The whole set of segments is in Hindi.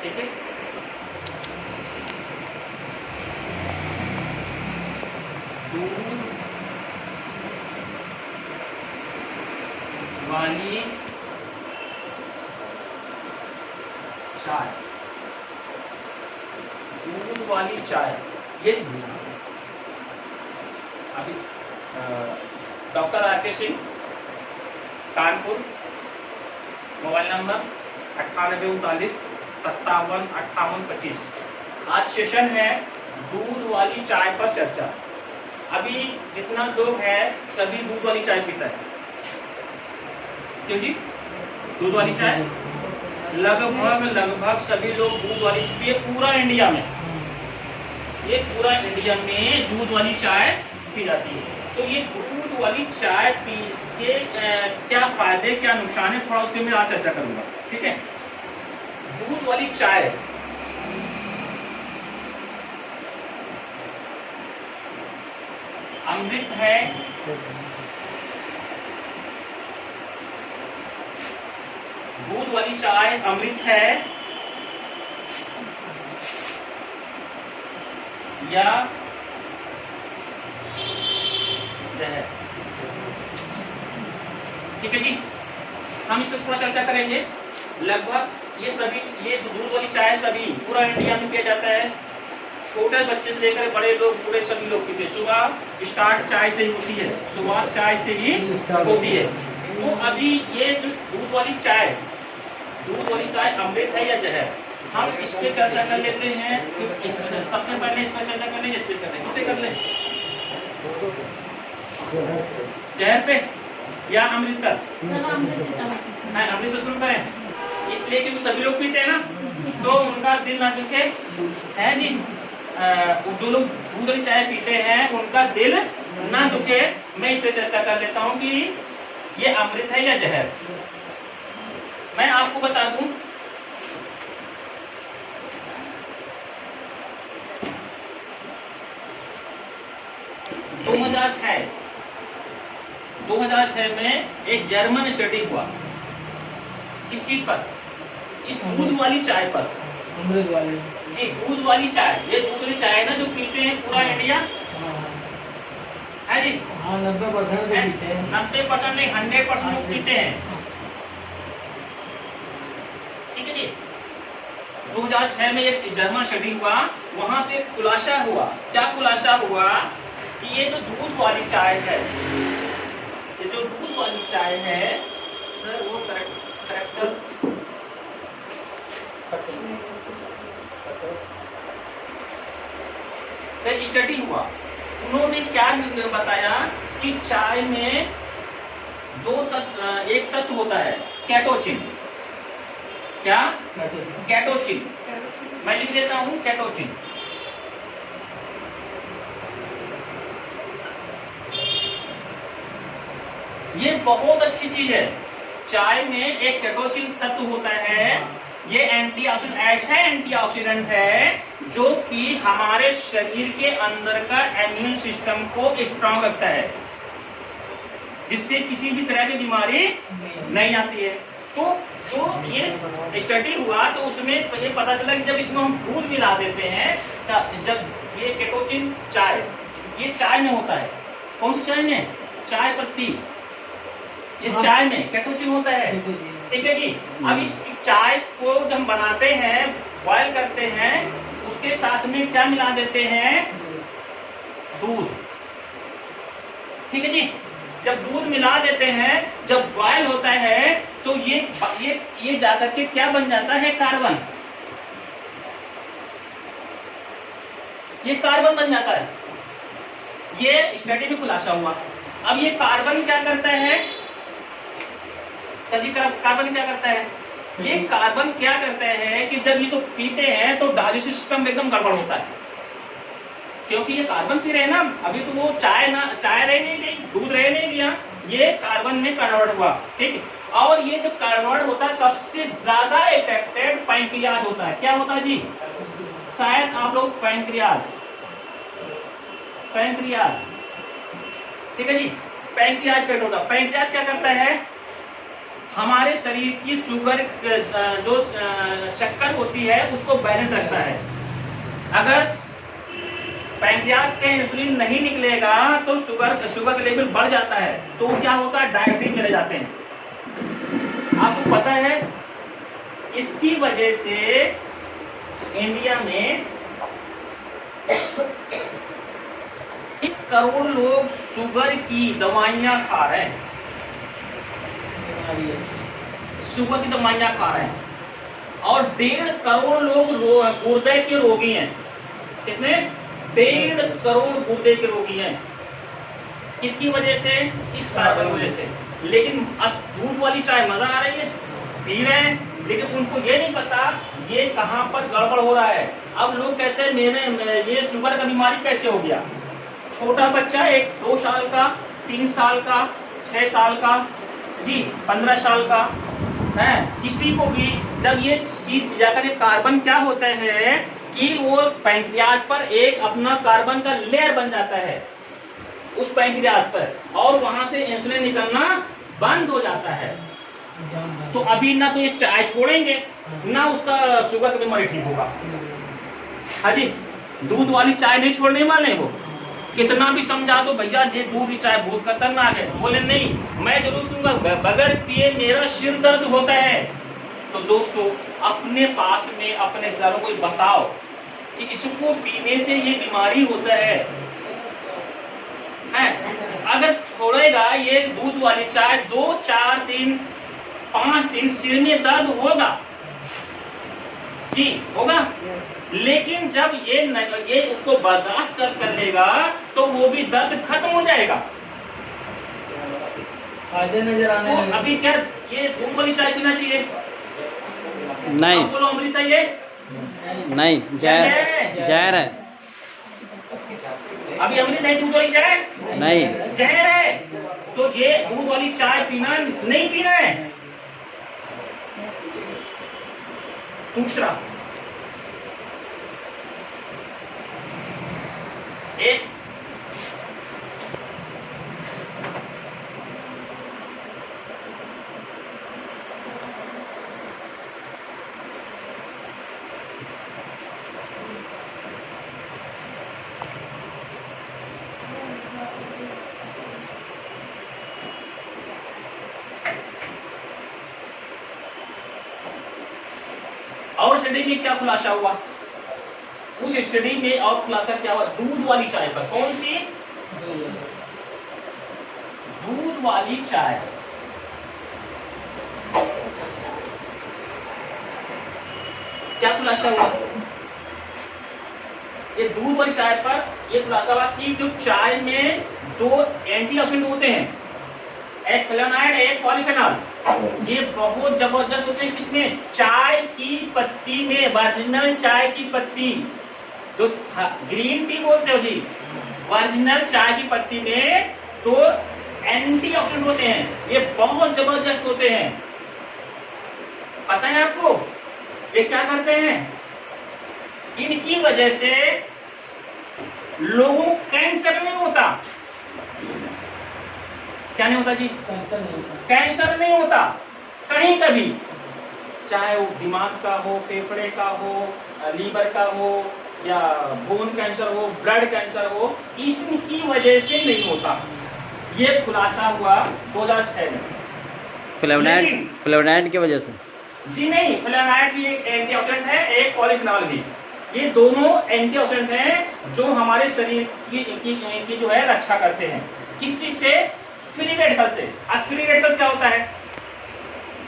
ठीक है। दूध वाली चाय, दूध वाली चाय, ये अभी डॉक्टर आके सिंह, कानपुर, मोबाइल नंबर 9839575825। आज सेशन है दूध वाली चाय पर चर्चा। अभी जितना लोग है सभी दूध वाली चाय पीता है, क्यों जी? दूध वाली चाय लगभग सभी लोग दूध वाली, ये पूरा इंडिया में, ये पूरा इंडिया में दूध वाली चाय पी जाती है। तो ये दूध वाली चाय पी के क्या फायदे क्या नुकसान है, थोड़ा उसके मैं आज चर्चा करूंगा, ठीक है। दूध वाली चाय अमृत है दूध वाली चाय अमृत है या जहर? ठीक है जी, हम इस पर थोड़ा चर्चा करेंगे। लगभग ये सभी, ये दूध वाली चाय सभी पूरा इंडिया में पिया जाता है, छोटे बच्चे से लेकर बड़े लोग, पूरे सभी लोग पीते हैं। सुबह स्टार्ट चाय से ही होती है, शुरुआत चाय से ही होती है। तो अभी ये जो दूध वाली चाय अमृत है या जहर, हम इस पे चर्चा कर लेते हैं। सबसे पहले इस पर चर्चा कर लेंगे, इस पे कर लें, किससे कर लें? जहर पे या अमृत पर? अमृत से शुरू करें, इसलिए क्योंकि सभी लोग पीते हैं ना, तो उनका दिल ना दुखे, है जी। जो लोग दूध वाली चाय पीते हैं उनका दिल ना दुखे, मैं इस पे चर्चा कर लेता हूँ कि ये अमृत है या जहर। मैं आपको बता दूं, (2006) 2006 में एक जर्मन स्टडी हुआ इस चीज पर, इस दूध वाली चाय पर। अमृत वाली जी, दूध वाली चाय, ये दूध वाली चाय ना जो पीते हैं पूरा इंडिया, है जी। 90% पीते हैं। 90% नहीं, 100% लोग पीते हैं, ठीक है जी। 2006 में एक जर्मन स्टडी हुआ, वहां पे खुलासा हुआ, क्या खुलासा हुआ कि ये जो दूध वाली चाय है, ये जो दूध वाली चाय है सर, वो करेक्टर स्टडी हुआ। उन्होंने क्या बताया कि चाय में एक तत्व होता है कैटोचिन। क्या? कैटोचिन। मैं लिख देता हूं कैटोचिन। ये बहुत अच्छी चीज है। चाय में एक कैटोचिन तत्व होता है, ये एंटीऑक्सीडेंट, ऐसा एंटीऑक्सीडेंट है जो कि हमारे शरीर के अंदर का इम्यून सिस्टम को स्ट्रांग रखता है, जिससे किसी भी तरह की बीमारी नहीं आती है। तो जो ये स्टडी हुआ तो उसमें ये पता चला कि जब इसमें हम दूध मिला देते हैं, जब ये कैटोचिन चाय, ये चाय में होता है। कौन सी चाय में? चाय पत्ती, ये चाय में कैटोचिन होता है, ठीक है जी। अब इस चाय को जब हम बनाते हैं, बॉयल करते हैं, उसके साथ में क्या मिला देते हैं? दूध, ठीक है जी। जब दूध मिला देते हैं, जब बॉयल होता है, तो ये जाकर के क्या बन जाता है? कार्बन। ये कार्बन बन जाता है। ये स्टडी में खुलासा हुआ। अब ये कार्बन क्या करता है? सर जी, कार्बन क्या करता है? ये कार्बन क्या करता है कि जब इसको पीते हैं तो डाइजेस्टिव सिस्टम एकदम गड़बड़ होता है, क्योंकि ये कार्बन पी रहे हैं ना। अभी तो वो चाय रह नहीं गई, दूध रह नहीं गया, ये कार्बन में कन्वर्ट हुआ, ठीक। और ये जो कन्वर्ट होता है, सबसे ज्यादा इफेक्टेड पैंक्रियाज होता है। क्या होता है जी? शायद आप लोग पैंक्रियाज, ठीक है जी, पैंक्रियाज पेट होता है। पैंक्रियाज क्या करता है? हमारे शरीर की शुगर जो शक्कर होती है उसको बैलेंस रखता है। अगर पैंक्रियाज से इंसुलिन नहीं निकलेगा तो शुगर का लेवल बढ़ जाता है, तो क्या होता है, डायबिटीज चले जाते हैं। आपको पता है इसकी वजह से इंडिया में 1 करोड़ लोग शुगर की दवाइयां खा रहे हैं, शुगर की दवाइयां खा रहे हैं, और 1.5 करोड़ लोग गुर्दे के रोगी हैं। कितने? 1.5 करोड़ गुर्दे के रोगी हैं। किसकी वजह से? इस कार्बन की वजह से। लेकिन अब दूध वाली चाय मजा आ रही है, पी रहे हैं, लेकिन उनको ये नहीं पता ये कहाँ पर गड़बड़ हो रहा है। अब लोग कहते हैं मेरे ये शुगर का बीमारी कैसे हो गया। छोटा बच्चा, एक 2 साल का, 3 साल का, 6 साल का, जी 15 साल का है, किसी को भी जब ये चीज जाकर कार्बन क्या होता है कि वो पैंक्रियाज पर एक अपना कार्बन का लेयर बन जाता है उस पैंक्रियाज पर, और वहां से इंसुलिन निकलना बंद हो जाता है। तो अभी ना तो ये चाय छोड़ेंगे ना उसका शुगर का बीमारी ठीक होगा। हाँ जी, दूध वाली चाय नहीं छोड़ने वाले वो, कितना भी समझा दो भैया ये दूध की चाय बहुत खतरनाक है, बोले नहीं मैं जरूर पीऊंगा, बगैर पिए मेरा सिर दर्द होता है। तो दोस्तों अपने पास में अपने रिश्तेदारों को बताओ कि इसको पीने से ये बीमारी होता है। अगर छोड़ेगा ये दूध वाली चाय 2, 4 दिन, 5 दिन सिर में दर्द होगा जी, होगा। लेकिन जब ये उसको बर्दाश्त कर लेगा तो वो भी दर्द खत्म हो जाएगा। फायदे नजर आने तो अभी क्या ये दूध वाली चाय पीना चाहिए? नहीं, बोलो अमृता, ये नहीं, जहर है। अभी अमृता है दूध वाली चाय नहीं, जहर है। तो ये दूध वाली चाय पीना नहीं पीना है। दूसरा, एक और स्टडी में क्या खुलासा हुआ, उस स्टडी में और खुलासा क्या हुआ, दूध वाली चाय पर। कौन सी? दूध वाली चाय। क्या खुलासा हुआ? ये दूध वाली चाय पर ये खुलासा हुआ कि जो चाय में 2 एंटीऑक्सीडेंट होते हैं, एक फ्लेवोनॉइड, एक पॉलीफेनॉल, ये बहुत जबरदस्त होते हैं। किसमें? चाय की पत्ती में, ओरिजिनल चाय की पत्ती, जो ग्रीन टी बोलते हो जी, ओरिजिनल चाय की पत्ती में तो एंटीऑक्सीडेंट होते हैं, ये बहुत जबरदस्त होते हैं। पता है आपको ये क्या करते हैं? इनकी वजह से लोगों को कैंसर नहीं होता। क्या नहीं होता जी? कैंसर नहीं होता कहीं कभी, चाहे वो दिमाग का हो, फेफड़े का हो, लीवर का हो, या बोन कैंसर हो, ब्लड कैंसर हो, इसकी वजह से नहीं होता। ये खुलासा हुआ 2006 में। फ्लेवोनॉइड की वजह से जी नहीं, फ्लेवोनॉइड भी एक एंटीऑक्सीडेंट है, एक पॉलीफेनॉल भी। ये दोनों एंटीऑक्सीडेंट हैं जो हमारे शरीर की जो है रक्षा करते हैं। किसी से? फ्री रेडिकल से। अब फ्री रेडिकल क्या होता है?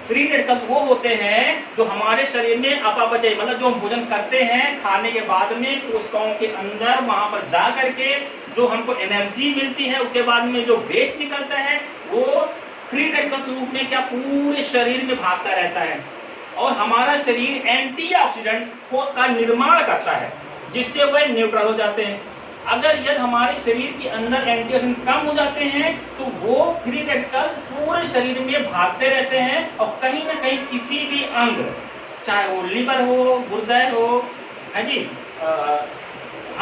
फ्री रेडिकल वो होते हैं जो हमारे शरीर में अपापचय, मतलब जो हम भोजन करते हैं खाने के बाद में कोशिकाओं के अंदर वहां पर जा करके जो हमको एनर्जी मिलती है, उसके बाद में जो वेस्ट निकलता है वो फ्री रेडिकल रूप में क्या पूरे शरीर में भागता रहता है, और हमारा शरीर एंटीऑक्सीडेंट का निर्माण करता है जिससे वह न्यूट्रल हो जाते हैं। अगर यदि हमारे शरीर के अंदर एंटीऑक्सीडेंट कम हो जाते हैं तो वो फ्री रेडिकल पूरे शरीर में भागते रहते हैं, और कहीं ना कहीं किसी भी अंग, चाहे वो लीवर हो, गुर्दा हो, है जी,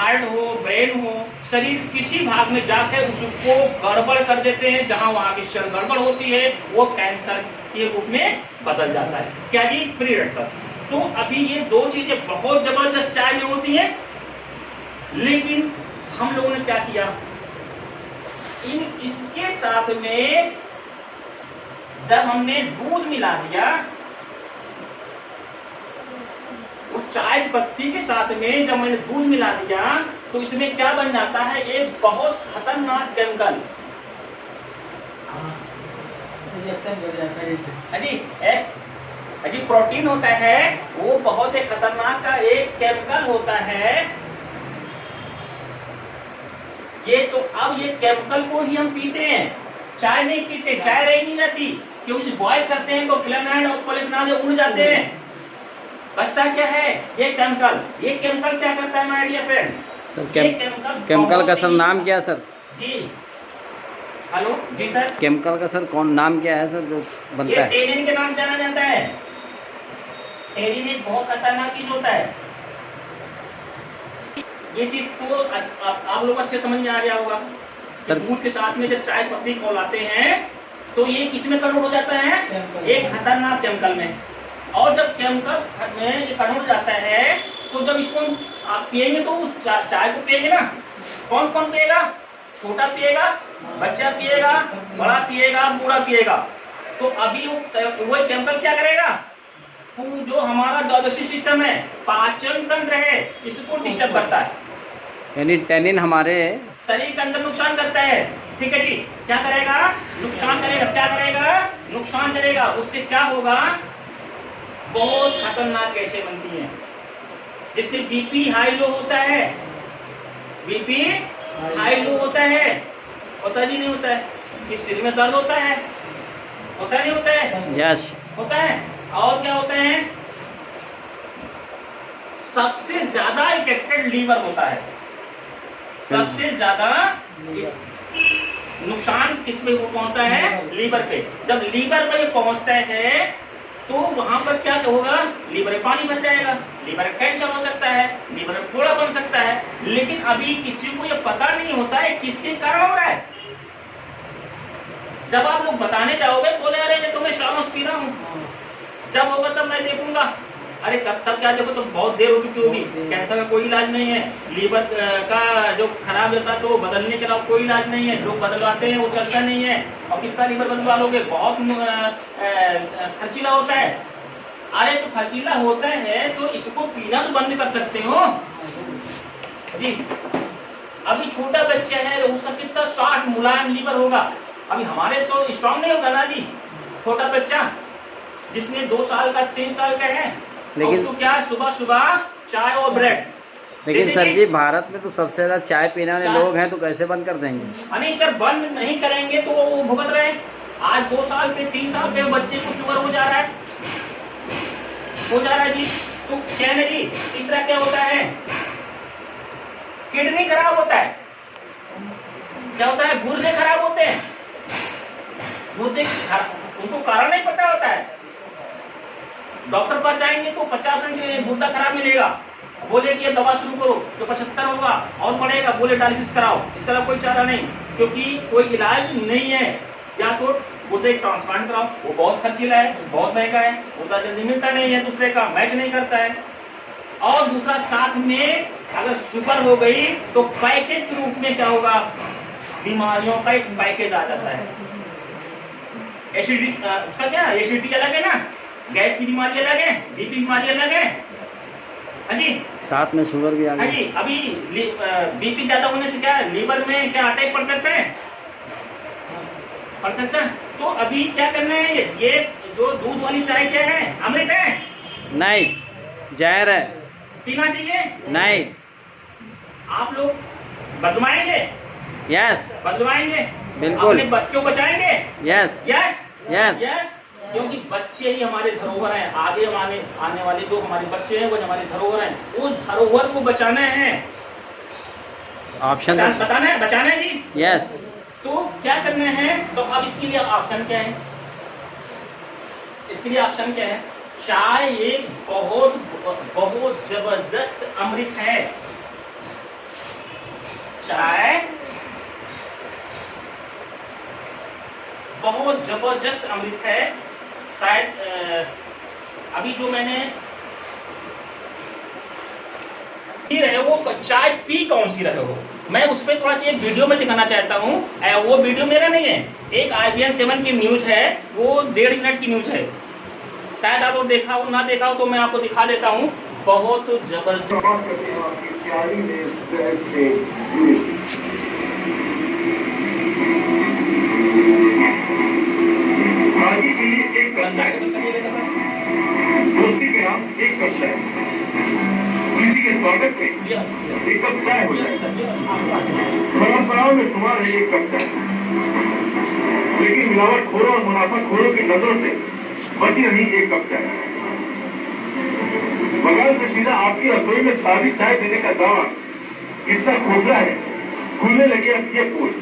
हार्ट हो, ब्रेन हो, शरीर किसी भाग में जाकर उसको गड़बड़ कर देते हैं। जहां वहां की सेल गड़बड़ होती है वो कैंसर के रूप में बदल जाता है। क्या जी? Free radicals. तो अभी ये दो चीजें बहुत जबरदस्त चाय में होती हैं, लेकिन हम लोगों ने क्या किया, इसके साथ में जब हमने दूध मिला दिया, उस चाय पत्ती के साथ में जब मैंने दूध मिला दिया, तो इसमें क्या बन जाता है, एक बहुत खतरनाक केमिकल। अजी प्रोटीन होता है, वो बहुत एक खतरनाक का एक केमिकल होता है। ये तो अब ये केमिकल को ही हम पीते हैं, चाय नहीं पीते, चाय रही नहीं जाती, क्योंकि बॉयल करते हैं तो फ्लेवोनॉइड और पॉलीफेनॉल उड़ जाते हैं। बचता क्या है? ये केमिकल। ये केमिकल क्या करता है my dear friend? Sir chemical का सर नाम क्या है सर? जी हेलो जी सर, केमिकल का सर कौन नाम क्या है सर जो बनता है? टेनिन के नाम जाना जाता है। टेनिन एक बहुत खतरनाक चीज होता है। ये चीज तो आप लोग अच्छे समझ में आ गया होगा सर। दूध के साथ में जब चाय पत्ती खौलाते हैं तो ये किसमें कन्वर्ट हो जाता है? एक खतरनाक केमिकल में। और जब केमिकल में ये कन्वर्ट हो जाता है तो जब इसको आप पिएंगे तो उस चाय को पिएंगे ना, कौन कौन पिएगा? छोटा पिएगा, बच्चा पिएगा, बड़ा पिएगा, बूढ़ा पिएगा। तो अभी वो केमिकल क्या करेगा? जो हमारा डाइजेस्टिव सिस्टम है, पाचन तंत्र है, इसको डिस्टर्ब करता है। यानी टेनिन हमारे शरीर के अंदर नुकसान करता है। ठीक है जी, क्या करेगा? नुकसान करेगा। क्या करेगा? नुकसान करेगा। उससे क्या होगा? बहुत खतरनाक गैसें बनती हैं, जिससे बीपी हाई लो होता है। बीपी हाई लो होता है, होता जी नहीं होता है? कि सिर में दर्द होता है, होता नहीं होता है? यस होता है। और क्या होता है? सबसे ज्यादा इफेक्टेड लीवर होता है। सबसे ज्यादा नुकसान किस पे पहुंचता है? लीवर पे। जब लीवर पे पहुंचता है तो वहां पर क्या होगा? लीवर में पानी भर जाएगा, लीवर में कैंसर हो सकता है, लीवर में फोड़ा बन सकता है। लेकिन अभी किसी को ये पता नहीं होता है किसके कारण हो रहा है। जब आप लोग बताने जाओगे बोले अरे ये तो मैं शामस पी रहा हूँ, जब होगा तब मैं देखूंगा। अरे कब तक क्या देखो, तो बहुत देर हो चुकी होगी। कैंसर का कोई इलाज नहीं है, लीवर का जो खराब रहता तो बदलने के अलावा कोई इलाज नहीं है। लोग बदलवाते हैं, वो चलता नहीं है। और कितना लीवर बदलवा लोगे? बहुत खर्चीला होता है। अरे तो खर्चीला होता है तो इसको पीना तो बंद कर सकते हो जी। अभी छोटा बच्चा है, उसका कितना सॉफ्ट मुलायम लीवर होगा। अभी हमारे तो स्ट्रॉन्ग नहीं होगा ना जी। छोटा बच्चा जिसने 2 साल का 3 साल का है, लेकिन उसको क्या सुबह सुबह चाय और ब्रेड। लेकिन सर जी भारत में तो सबसे ज्यादा चाय पीने वाले लोग हैं, तो कैसे बंद कर देंगे? नहीं सर, बंद नहीं करेंगे तो वो भुगत रहे हैं। आज 2 साल के 3 साल के बच्चे को शुगर हो जा रहा है, जी। तो क्या है जी, तीसरा क्या होता है? किडनी खराब होता है। क्या होता है? गुर्दे खराब होते हैं। गुर्दे उनको कारण नहीं पता होता है। डॉक्टर पास जाएंगे तो 50% गुर्दा खराब मिलेगा, बोले कि ये दवा शुरू करो तो 75 होगा और पड़ेगा, बोले डायलिसिस कराओ। इसका कोई चारा नहीं, क्योंकि कोई इलाज नहीं है। या तो गुर्दे ट्रांसप्लांट कराओ, वो बहुत खर्चीला है, बहुत महंगा है, गुर्दा जल्दी मिलता नहीं है, दूसरे का मैच नहीं करता है। और दूसरा साथ में अगर शुगर हो गई तो पैकेज के रूप में क्या होगा? बीमारियों का एक पैकेज आ जाता है। एसिडिटी, उसका क्या एसिडिटी अलग है ना, गैस की बीमारी अलग है, बीपी बीमारी अलग है। हाँ जी, साथ में शुगर भी आ गई। हाँ जी, अभी बीपी ज्यादा होने से क्या लीवर में क्या अटैक पड़ सकता है? पड़ सकता है। तो अभी क्या करना है? ये जो दूध वाली चाय क्या है? अमृत है? नहीं, जहर है। पीना चाहिए? नहीं। आप लोग बदलवाएंगे? यस, बदलवाएंगे बिल्कुल। अपने बच्चों को बचाएंगे? Yes yes yes yes. क्योंकि बच्चे ही हमारे धरोहर हैं। आगे आने वाले जो हमारे बच्चे हैं वो हमारे धरोहर हैं। उस धरोहर को बचाना है। ऑप्शन बताना है, बचाना है जी। यस। तो क्या करना है? तो अब इसके लिए ऑप्शन क्या है? इसके लिए ऑप्शन क्या है? चाय एक बहुत बहुत जबरदस्त अमृत है। चाय बहुत जबरदस्त अमृत है। शायद अभी जो मैंने पी रहे हो वो चाय पी कौन सी रहे हो, मैं उस पर थोड़ा सा एक वीडियो में दिखाना चाहता हूँ। वो वीडियो मेरा नहीं है, एक IBN 7 की न्यूज है, वो 1.5 मिनट की न्यूज है। शायद आप लोग देखा हो, ना देखा हो तो मैं आपको दिखा देता हूँ। बहुत जबरदस्त दोस्ती के नाम एक कप चाय, किसी के स्वागत में एक कप चाय हो जाए। परंपराओं में शुमार है एक कप चाय, लेकिन मिलावटखोरों और मुनाफाखोरों की नजरों से बची नहीं एक कप चाय। बगल से सीधा आपकी रसोई में ताजी चाय देने का दावा कितना खोखला है, खुलने लगे अब ये पोल।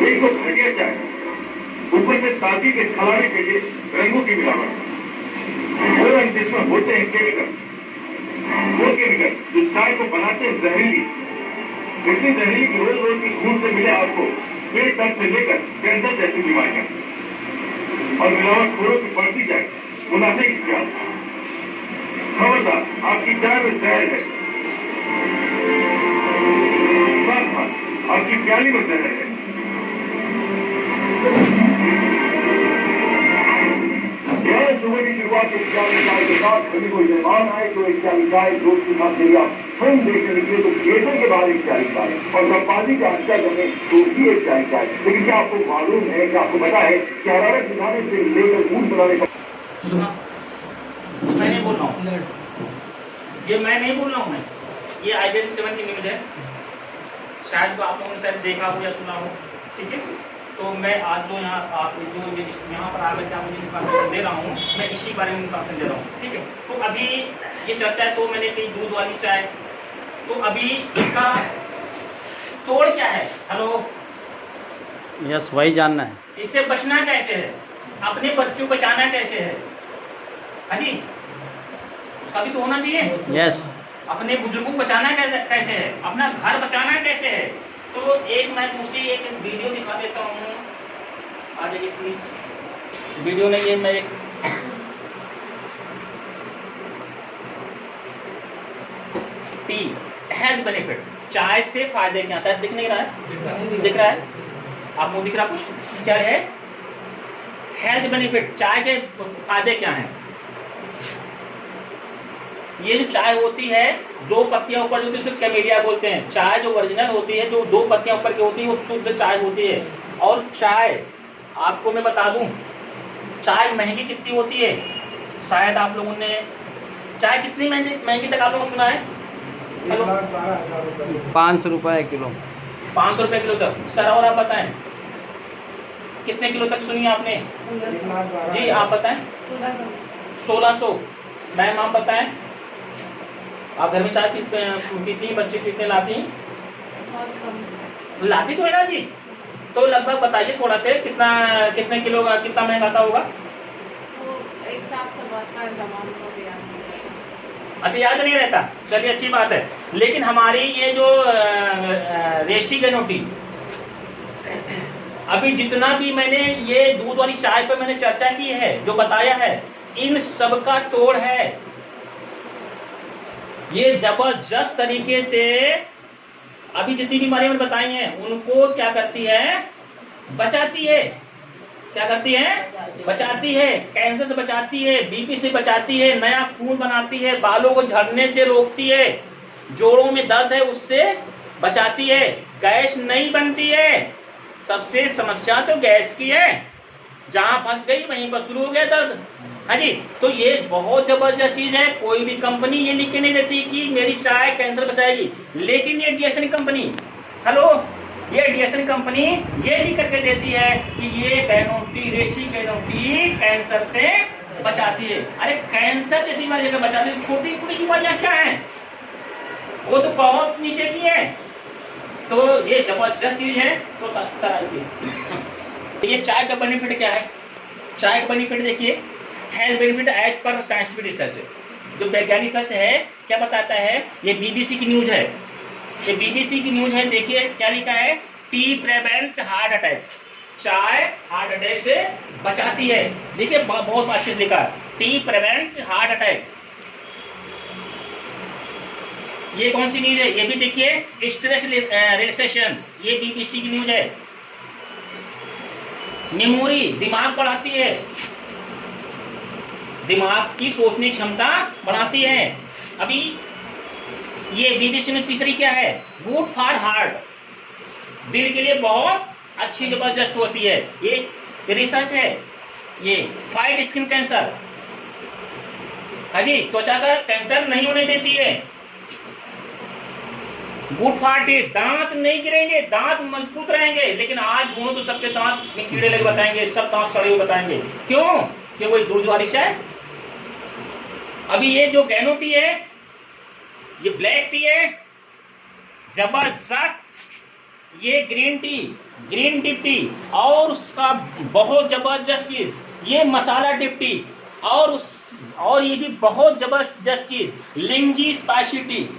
एक तो घटिया चाय, ऊपर से ताजी के छलाने के लिए रंगों की मिलावट, वो रंग जिसमें होते हैं केमिकल, वो केमिकल जो चाय को बनाते हैं जहरीली, इतनी जहरीली कि रोज रोज की खून से मिले आपको पेट दर्द से लेकर कैंसर जैसी बीमारियां। और मिलावटखोरों की बढ़ती चाय, मुनाफे की प्यास। खबरदार, आपकी चाय में जहर है, साथ आपकी प्याली में जहर है। सुबह की शुरुआत एक प्याली चाय के साथ सभी को मेहमान आए तो एक प्याली चाय दोस्त के साथ मेरी आप फिल्म देखने निकले तो थिएटर के बाहर एक प्याली चाय और चंपाजी का हत्या करने तो भी एक प्याली चाय। लेकिन क्या आपको मालूम है, क्या आपको पता है कि हरारत दिखाने से लेकर दूध बनाने का सुना, मैं नहीं बोल रहा हूँ, ये मैं नहीं बोल रहा हूँ, मैं ये IBN 7 की न्यूज है। शायद आप लोगों ने शायद देखा हो या सुना हो, ठीक है। तो मैं आज जो यहाँ आप जो यहाँ पर आकर क्या मुझे इन्फॉर्मेशन दे रहा हूँ, मैं इसी बारे में इन्फॉर्मेशन दे रहा हूँ, ठीक है। तो अभी ये चर्चा है, तो मैंने कही दूध वाली चाय, तो अभी इसका तोड़ क्या है? हेलो, यस, वही जानना है। इससे बचना कैसे है, अपने बच्चों को बचाना कैसे है? हाँ जी, उसका भी तो होना चाहिए। यस, अपने बुजुर्गों को बचाना कैसे है, अपना घर बचाना कैसे है। तो एक मैं दूसरी एक वीडियो दिखा देता हूँ, आ जाइए प्लीज। वीडियो नहीं है, मैं एक टी हेल्थ बेनिफिट, चाय से फायदे क्या है, दिख नहीं रहा है, दिख रहा है आपको, दिख रहा कुछ क्या है? हेल्थ बेनिफिट, चाय के फायदे क्या हैं? ये जो चाय होती है 2 पत्तियां ऊपर जो होती है उसे कैमेलिया बोलते हैं। चाय जो ओरिजिनल होती है, जो 2 पत्तियां ऊपर की होती है, वो शुद्ध चाय होती है। और चाय आपको मैं बता दूं, चाय महंगी कितनी होती है? शायद आप लोगों ने चाय कितनी महंगी तक आप लोगों ने सुना है? 500 रुपये किलो। 500 रुपये किलो तक। सर और आप बताएं कितने किलो तक सुनी आपने? जी आप बताएं। 1600। मैम आप बताएं, आप घर में चाय पीती, बच्चे पीते, लाती लाती तो है ना जी। तो लगभग बताइए थोड़ा से, कितने किलो का कितना महंगा आता होगा? एक साथ सब आता है। अच्छा, याद नहीं रहता, चलिए अच्छी बात है। लेकिन हमारी ये जो रेशी गनोटी, अभी जितना भी मैंने ये दूध वाली चाय पर मैंने चर्चा की है, जो बताया है, इन सब का तोड़ है। ये जबरदस्त तरीके से अभी जितनी बीमारियां मैंने बताई हैं उनको क्या करती है? बचाती है। क्या करती है? बचाती है। कैंसर से बचाती है, बीपी से बचाती है, नया खून बनाती है, बालों को झड़ने से रोकती है, जोड़ों में दर्द है उससे बचाती है, गैस नहीं बनती है। सबसे समस्या तो गैस की है, जहां फंस गई वहीं पर शुरू हो गया दर्द। हाँ जी, तो ये बहुत जबरदस्त चीज है। कोई भी कंपनी ये लिख के नहीं देती कि मेरी चाय कैंसर बचाएगी, लेकिन ये DSN कंपनी, हेलो, ये DSN कंपनी ये लिख करके देती है कि ये गैनोटी, रेशी गैनोटी कैंसर से बचाती है। अरे कैंसर जैसी बीमारी अगर बचाती है, छोटी छोटी बीमारियां क्या है, वो तो बहुत नीचे की है। तो ये जबरदस्त चीज है। तो ये चाय का बेनिफिट क्या है? चाय का बेनिफिट देखिए, health benefit as per scientific research, जो वैज्ञानिक रिसर्च है क्या बताता है, ये BBC की न्यूज है। ये बीबीसी की न्यूज है, देखिए क्या लिखा है, टी प्रिवेंट्स हार्ट अटैक, चाय हार्ट अटैक से बचाती है। देखिए बहुत अच्छे से लिखा है, टी प्रिवेंट्स हार्ट अटैक। ये कौन सी न्यूज है, ये भी देखिए, स्ट्रेस रिलैक्सेशन, ये बीबीसी की न्यूज है। मेमोरी, दिमाग बढ़ाती है, दिमाग की सोचने की क्षमता बढ़ाती है। अभी ये बीबीसी में तीसरी क्या है, गुड फॉर हार्ट, दिल के लिए बहुत अच्छी जबरदस्त होती है, ये रिसर्च है। ये फाइट स्किन कैंसर, हाजी त्वचा का कैंसर नहीं होने देती है। गुड फॉर टीथ, दांत नहीं गिरेंगे, दांत मजबूत रहेंगे। लेकिन आज बोलो तो सबके दांत में कीड़े लगे बताएंगे, सब दांत सड़े हुए बताएंगे। क्यों? क्यों? वही दूध वाली चाय। अभी ये जो गैनो टी है, ये ब्लैक टी है, जबरदस्त। ये ग्रीन डिप टी, और उसका बहुत जबरदस्त चीज ये मसाला डिप टी, और ये भी बहुत जबरदस्त चीज लिंजी स्पाइसी टी।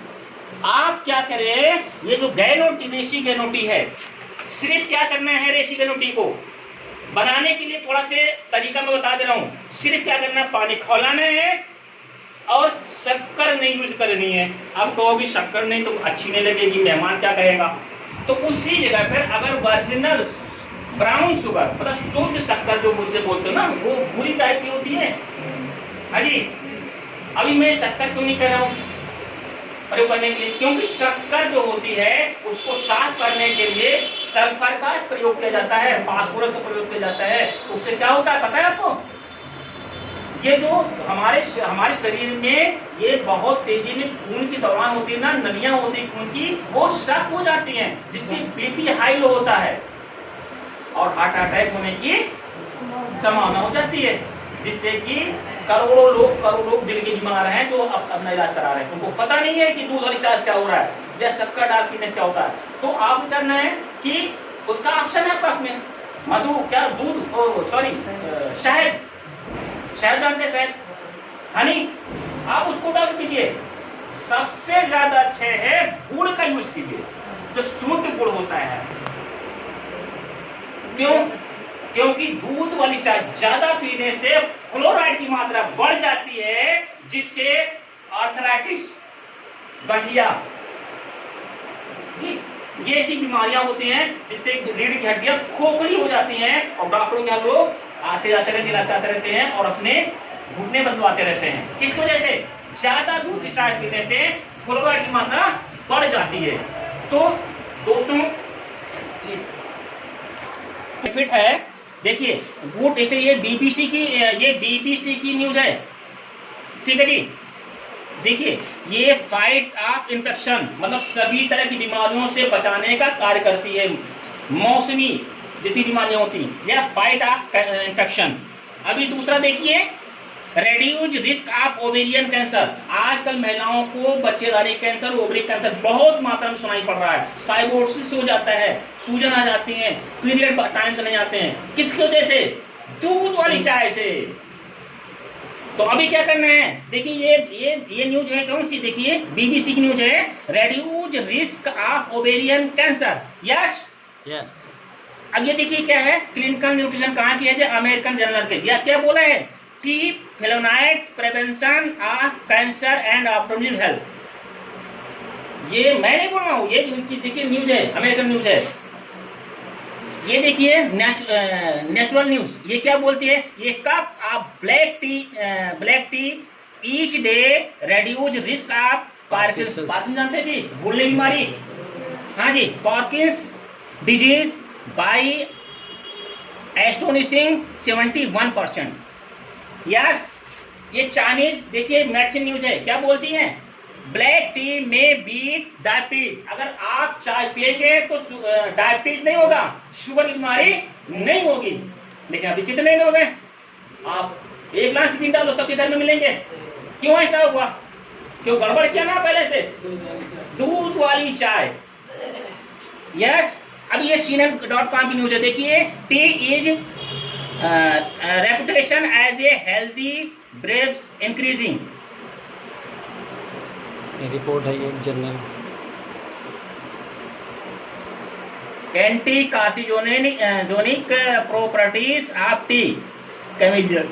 आप क्या करें, ये जो गैनो टी, देसी गैनो टी है, सिर्फ क्या करना है, देसी गैनो टी को बनाने के लिए थोड़ा से तरीका मैं बता दे रहा हूं। सिर्फ क्या करना है, पानी खौलाना है और शक्कर नहीं यूज करनी है। आप कहोगे शक्कर नहीं तो अच्छी नहीं लगेगी, मेहमान क्या कहेगा, तो उसी जगह पर अगर ओरिजिनल ब्राउन शुगर मतलब शुद्ध शक्कर जो मुझसे बोलते हो ना, वो बुरी टाइप की होती है। हाजी अभी मैं शक्कर क्यों नहीं कर रहा हूँ प्रयोग करने के लिए, क्योंकि शक्कर जो होती है उसको साफ करने के लिए सल्फर का प्रयोग किया जाता है, फास्फोरस का प्रयोग किया जाता है। उससे क्या होता है पता है आपको, ये जो हमारे शरीर में ये बहुत तेजी में खून की दौरान होती है ना, नलियां होती है खून की, वो सख्त हो जाती हैं, जिससे बीपी हाई लो होता है और हार्ट अटैक होने की संभावना हो जाती है, जिससे कि करोड़ों लोग दिल के बीमार हैं जो अपना इलाज करा रहे हैं। उनको पता नहीं है कि दूध वाली चाय क्या हो रहा है या शक्कर डाल पीने से क्या होता है। तो आपको करना है कि उसका ऑप्शन है पास में, मधु क्या दूध, शहद जानते, शहद, हनी, आप उसको डाल पीजिए। सबसे ज्यादा अच्छे है गुड़ का यूज कीजिए, जो शुद्ध गुड़ होता है। क्यों? क्योंकि दूध वाली चाय ज्यादा पीने से फ्लोराइड की मात्रा बढ़ जाती है, जिससे आर्थराइटिस, गठिया, ये ऐसी बीमारियां होती हैं जिससे रीढ़ की हड्डियां खोखली हो जाती हैं, और डॉक्टरों के यहाँ लोग आते जाते रहते, इलाज कराते रहते हैं और अपने घुटने बदलवाते रहते हैं। किस वजह से? ज्यादा दूध की चाय पीने से फ्लोराइड की मात्रा बढ़ जाती है। तो दोस्तों बेनिफिट है, देखिए गुड टेस्ट, ये बीबीसी की न्यूज है, ठीक है जी। देखिए ये फाइट ऑफ इन्फेक्शन मतलब सभी तरह की बीमारियों से बचाने का कार्य करती है, मौसमी जितनी बीमारियां होती हैं, या फाइट ऑफ इन्फेक्शन। अभी दूसरा देखिए, reduce risk of ovarian cancer. आजकल महिलाओं को बच्चेदानी कैंसर, ओवरी कैंसर बहुत मात्रा में सुनाई पड़ रहा है। फाइब्रोसिस हो जाता है, सूजन आ जाती है, पीरियड टाइम से नहीं आते हैं। किसकी वजह से? दूध वाली चाय से। तो अभी क्या करना है, देखिए ये न्यूज है कौन सी, देखिए बीबीसी की न्यूज है, reduce risk of ovarian cancer. Yes yes. अब ये देखिए क्या है, क्लिनिकल न्यूट्रिशन कहाँ की है, जो अमेरिकन जर्नल के, या क्या बोला है, T flavonoids prevention of cancer and optimal health. ये मैं नहीं बोल रहा हूँ, ये देखिए न्यूज है, अमेरिकन न्यूज है। ये देखिए नेचुरल न्यूज, ये क्या बोलती है, ये cup of black tea each day reduce risk of Parkinson. Parkinson जानते हैं जी, भूलने बीमारी, हाँ जी, Parkinson's disease by astonishing 71%। Yes, ये चाइनीज देखिए मेडिसिन न्यूज है, क्या बोलती हैं, ब्लैक टी में बीट डायबिटीज। अगर आप चाय पिएंगे तो डायबिटीज नहीं होगा, शुगर की बीमारी नहीं होगी। लेकिन अभी कितने लोग हैं, आप 1 ग्लास की डालो सबके घर में मिलेंगे। क्यों ऐसा हुआ? क्यों गड़बड़ किया ना पहले से, दूध वाली चाय। यस, अब ये CNN.com की न्यूज है, देखिए, tea is reputation as a healthy brews increasing. Report है ये journal. Anti carcinogenic properties of tea chemical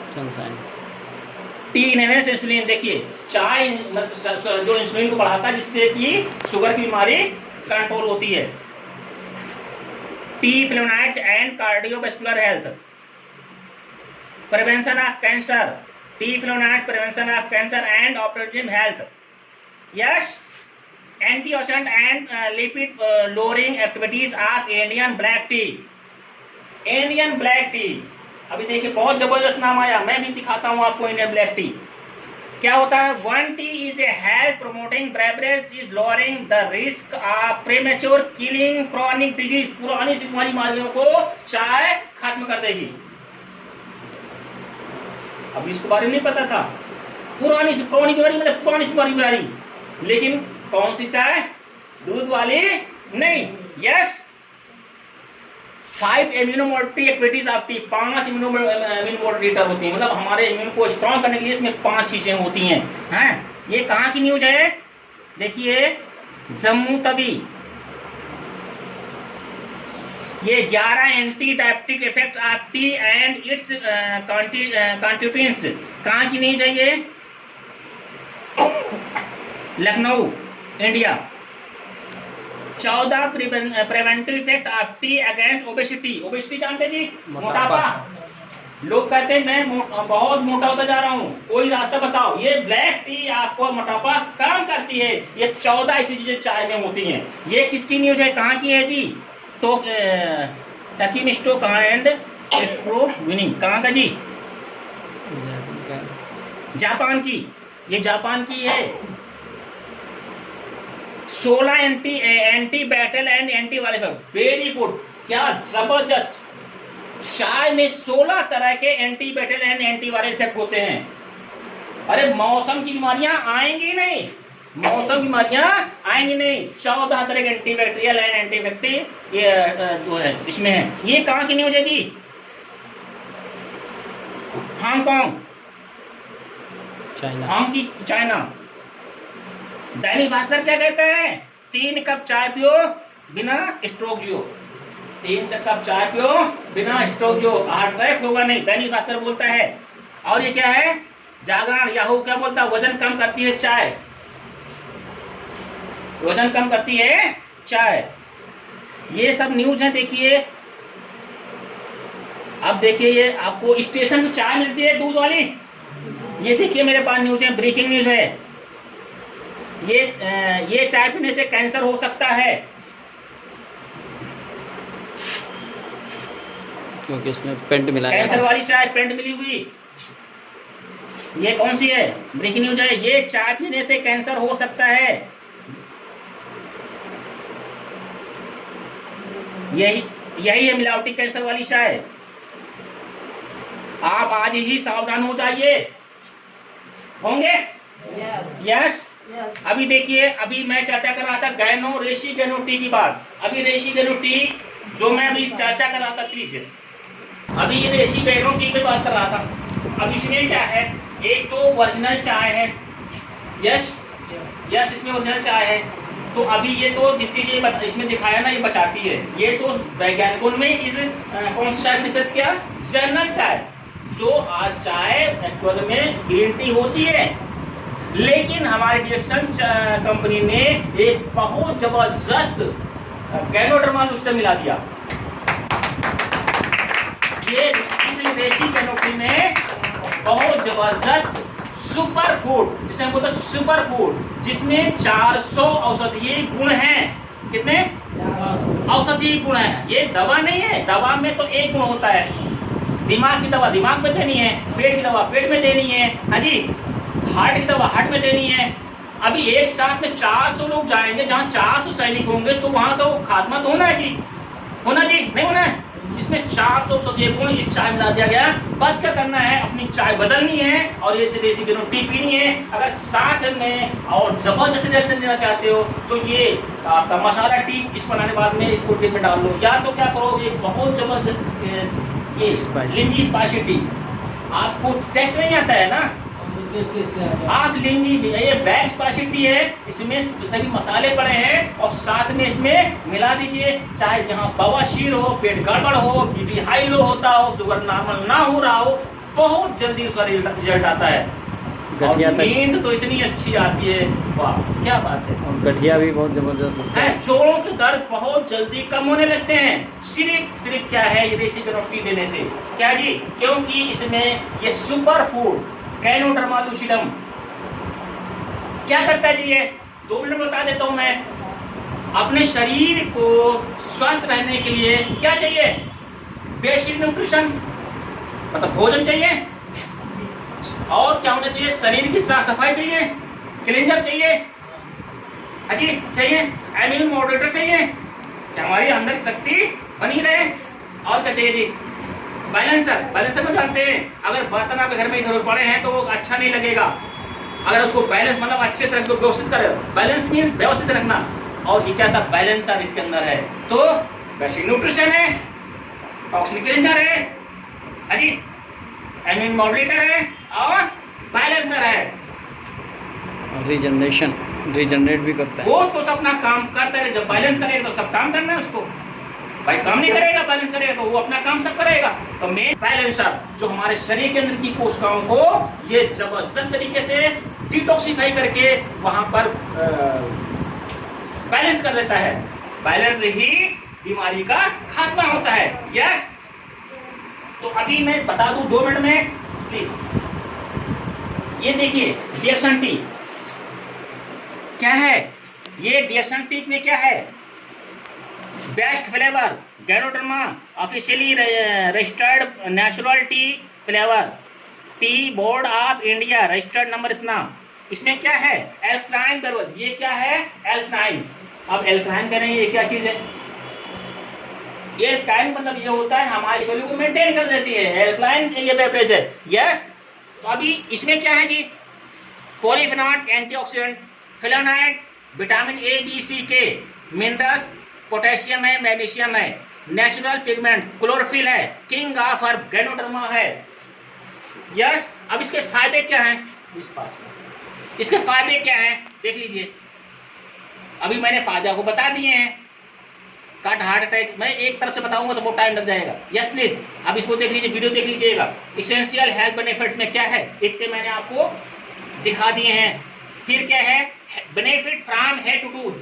sunshine. Tea enhances insulin, देखिए चाय जो इंसुलिन को बढ़ाता है जिससे कि शुगर की बीमारी कंट्रोल होती है। T flavonoids and cardiovascular health, prevention of cancer, T flavonoids prevention of cancer and operative health, yes antioxidant and lipid lowering activities of Indian black T. Indian black T अभी देखिए बहुत जबरदस्त नाम आया, मैं भी दिखाता हूं आपको इंडियन ब्लैक टी क्या होता है। One T is a health promoting beverage is lowering the risk of premature killing chronic disease. पुरानी से पुरानी बीमारियों को चाय खत्म कर देगी। अब इसके बारे में नहीं पता था, पुरानी से पुरानी बीमारी मतलब पुरानी से पुरानी बीमारी, लेकिन कौन सी चाय? दूध वाली नहीं। Yes 5 इम्यूनोमोडुलेटरी activities of T, 5 immunomodulator होती हैं, मतलब हमारे इम्यून को स्ट्रॉन्ग करने के लिए इसमें 5 चीजें होती हैं। हैं ये कहाँ की न्यूज है? देखिए जम्मू तवी, ये 11 anti diabetic effect of T and it's constituents, कहाँ की न्यूज है ये? Lucknow India. 14 preventive effect of T against obesity. Obesity जानते जी? मोटापा। लोग कहते हैं मैं बहुत मोटा होता जा रहा हूँ, कोई रास्ता बताओ। ये ब्लैक टी आपको मोटापा कम करती है। ये 14 ऐसी चीजें चाय में होती हैं। ये किसकी न्यूज है? कहाँ की है जी? टकीमिस्टो एंड विनिंग, कहाँ का जी? जापान की, ये जापान की है। 16 anti battle and anti viral, very good, क्या जबरदस्त। चाय में 16 तरह के anti battle and anti viral effect होते हैं। अरे मौसम की बीमारियां आएंगी नहीं, मौसम बीमारियां आएंगी नहीं। 14 तरह के anti bacterial and anti effective ये जो है इसमें है। ये कहाँ की न्यूज है जी? Hong Kong, China. दैनिक भास्कर क्या कहता है? 3 कप चाय पियो बिना स्ट्रोक जियो। 3 कप चाय पियो बिना स्ट्रोक जियो, हार्ट अटैक होगा नहीं, दैनिक भास्कर बोलता है। और ये क्या है? जागरण याहू क्या बोलता है? वजन कम करती है चाय, वजन कम करती है चाय। ये सब न्यूज है। देखिए अब देखिए ये आपको स्टेशन पे चाय मिलती है दूध वाली। ये देखिए मेरे पास न्यूज है, ब्रेकिंग न्यूज है। ये चाय पीने से कैंसर हो सकता है, क्योंकि इसमें पेंट मिला है। कैंसर वाली चाय पेंट मिली हुई। ये कौन सी है? ब्रेकिंग न्यूज है। ये चाय पीने से कैंसर हो सकता है। यही है मिलावटी कैंसर वाली चाय। आप आज ही सावधान हो जाइए। होंगे? यस। अभी देखिए, अभी मैं चर्चा कर रहा था रेशी-गेनो टी की बात। अभी रेशी-गेनो टी जो मैं अभी चर्चा कर रहा था क्रीसिस, अभी ये रेशी-गेनो टी पे बात कर रहा था। अब इसमें क्या है? एक तो ओरिजिनल चाय है। यस, इसमें ओरिजिनल चाय है। तो अभी ये तो जितनी चीज इसमें दिखाया ना, ये बचाती है। ये तो वैज्ञानिकों में इस कौन सी चाय रिसर्च किया? जनरल चाय, जो आज चाय एक्चुअल में ग्रीन टी होती है, लेकिन हमारी डिएक्सन कंपनी ने एक बहुत जबरदस्त गैनोडर्मा लुस्टर मिला दिया। ये रेशी-गेनो टी में बहुत जबरदस्त सुपर फूड, जिसे हम बोलते हैं सुपर फूड, जिसमें 400 औषधीय गुण हैं। कितने औषधीय गुण हैं? ये दवा नहीं है। दवा में तो एक गुण होता है, दिमाग की दवा दिमाग में देनी है, पेट की दवा पेट में देनी है, हाँ जी, हार्ट की दवा हार्ट में देनी है। अभी एक साथ में 400 लोग जाएंगे, जहाँ 400 सैनिक होंगे, तो वहां तो खात्मा तो होना है जी, होना जी, नहीं होना है। इसमें 400 औषधीय गुण इस चाय मिला दिया गया। बस क्या करना है? अपनी चाय बदलनी है और ये रेशी-गेनो टी पीनी है। अगर साथ में और जबरदस्त रिएक्शन देना चाहते हो तो ये आपका मसाला टी इस बनाने बाद में इसको टी में डाल लो, या तो क्या करो, ये बहुत जबरदस्त ये लिंजी स्पाइसी टी। आपको टेस्ट नहीं आता है ना, टेस्ट इससे आता है। आप लेंगी भी, ये बैग स्पेशलिटी है, इसमें सभी मसाले पड़े हैं और साथ में इसमें मिला दीजिए। चाहे यहाँ बवासीर हो, पेट गड़बड़ हो, बीपी हाई लो होता हो, शुगर नॉर्मल ना हो रहा हो, बहुत जल्दी उसका रिजल्ट आता है। और गठिया तक नींद तो इतनी अच्छी आती है, वाह क्या बात है। और गठिया भी बहुत जबरदस्त है। जोड़ों के दर्द बहुत जल्दी कम होने लगते हैं, सिर्फ क्या है ये देसी कैनोटी देने से। क्या जी? क्योंकि इसमें ये सुपर फूड गैनोडर्मा लूसिडम क्या करता है जी? ये 2 मिनट में बता देता हूं मैं। अपने शरीर को स्वस्थ रहने के लिए क्या चाहिए? बेसिक न्यूट्रिशन, मतलब भोजन चाहिए, और क्या होना चाहिए? शरीर की साफ सफाई चाहिए, क्लींजर चाहिए, अजी चाहिए, इम्यून मॉडरेटर चाहिए कि हमारी अंदर की शक्ति बनी रहे। और क्या चाहिए जी? बैलेंसर। बैलेंसर में जानते हैं, अगर बर्तन आपके घर में इधर पड़े हैं तो वो अच्छा नहीं लगेगा। अगर उसको बैलेंस मतलब अच्छे से रख दो, व्यवस्थित करे। बैलेंस मीन्स व्यवस्थित रखना। और ये क्या था? बैलेंसर इसके अंदर है। तो बेसिक न्यूट्रिशन है, टॉक्सिन क्लींजर है, अजी इम्यून मॉडरेटर है और बैलेंसर है। रीजनरेट भी करता है। वो तो सब अपना काम करता है। जब बैलेंस करेगा तो सब काम करना है उसको। भाई काम नहीं करेगा, बैलेंस करेगा तो वो अपना काम सब करेगा। तो मेन बैलेंसर जो हमारे शरीर के अंदर की कोशिकाओं को ये जबरदस्त तरीके से डिटॉक्सिफाई करके वहां पर बैलेंस कर देता है। बैलेंस ही बीमारी का खात्मा होता है। यस। तो अभी मैं बता दूं 2 मिनट में प्लीज। ये देखिए रिएक्शन टी क्या है? ये रिएक्शन टी में क्या है? Best flavour ganoderma officially registered natural T flavour, tea board of India registered number इतना। इसमें क्या है? एल्कलाइन दरवाज। ये क्या है? एल्कलाइन। अब एल्कलाइन कह रहे हैं, ये क्या चीज है? ये एल्कलाइन मतलब ये होता है हमारे वैल्यू को मेंटेन कर देती है। एल्कलाइन ये बेवरेज है। यस। तो अभी इसमें क्या है जी? Polyphenol, antioxidant, flavonoid, vitamin A B C K, minerals, potassium है, मैग्नीशियम है, नेचुरल पिगमेंट, क्लोरोफिल है, किंग ऑफ हर्ब गैनोडर्मा है। यस। अब इसके फायदे क्या हैं? इस पास में इसके फायदे क्या हैं देख लीजिए। अभी मैंने फायदे आपको बता दिए हैं। कट हार्ट अटैक मैं एक तरफ से बताऊंगा तो बहुत टाइम लग जाएगा। Yes please. अब इसको देख लीजिए, वीडियो देख लीजिएगा। इसेंशियल हेल्थ बेनिफिट में क्या है इतने मैंने आपको दिखा दिए हैं। फिर क्या है? Benefit from head to tooth,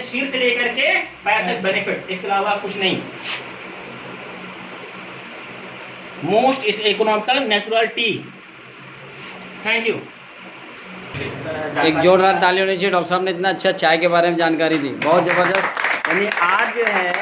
सिर से लेकर के पैर तक बेनिफिट, इसके अलावा कुछ नहीं। Most is economical natural T. Thank you. एक जोरदार ताली होनी चाहिए। डॉक्टर साहब ने इतना अच्छा चाय के बारे में जानकारी दी, बहुत ज़बरदस्त। यानी आज जो है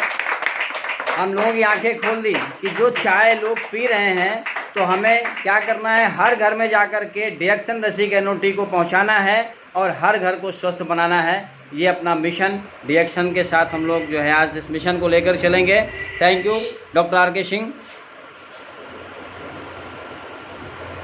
हम लोगों की आंखें खोल दी कि जो चाय लोग पी रहे हैं तो हमें क्या करना है? हर घर में जाकर के डिएक्शन रसी गैनोटी को पहुंचाना है और हर घर को स्वस्थ बनाना है। ये अपना मिशन डिएक्शन के साथ हम लोग जो है आज इस मिशन को लेकर चलेंगे। थैंक यू डॉक्टर आर के सिंह।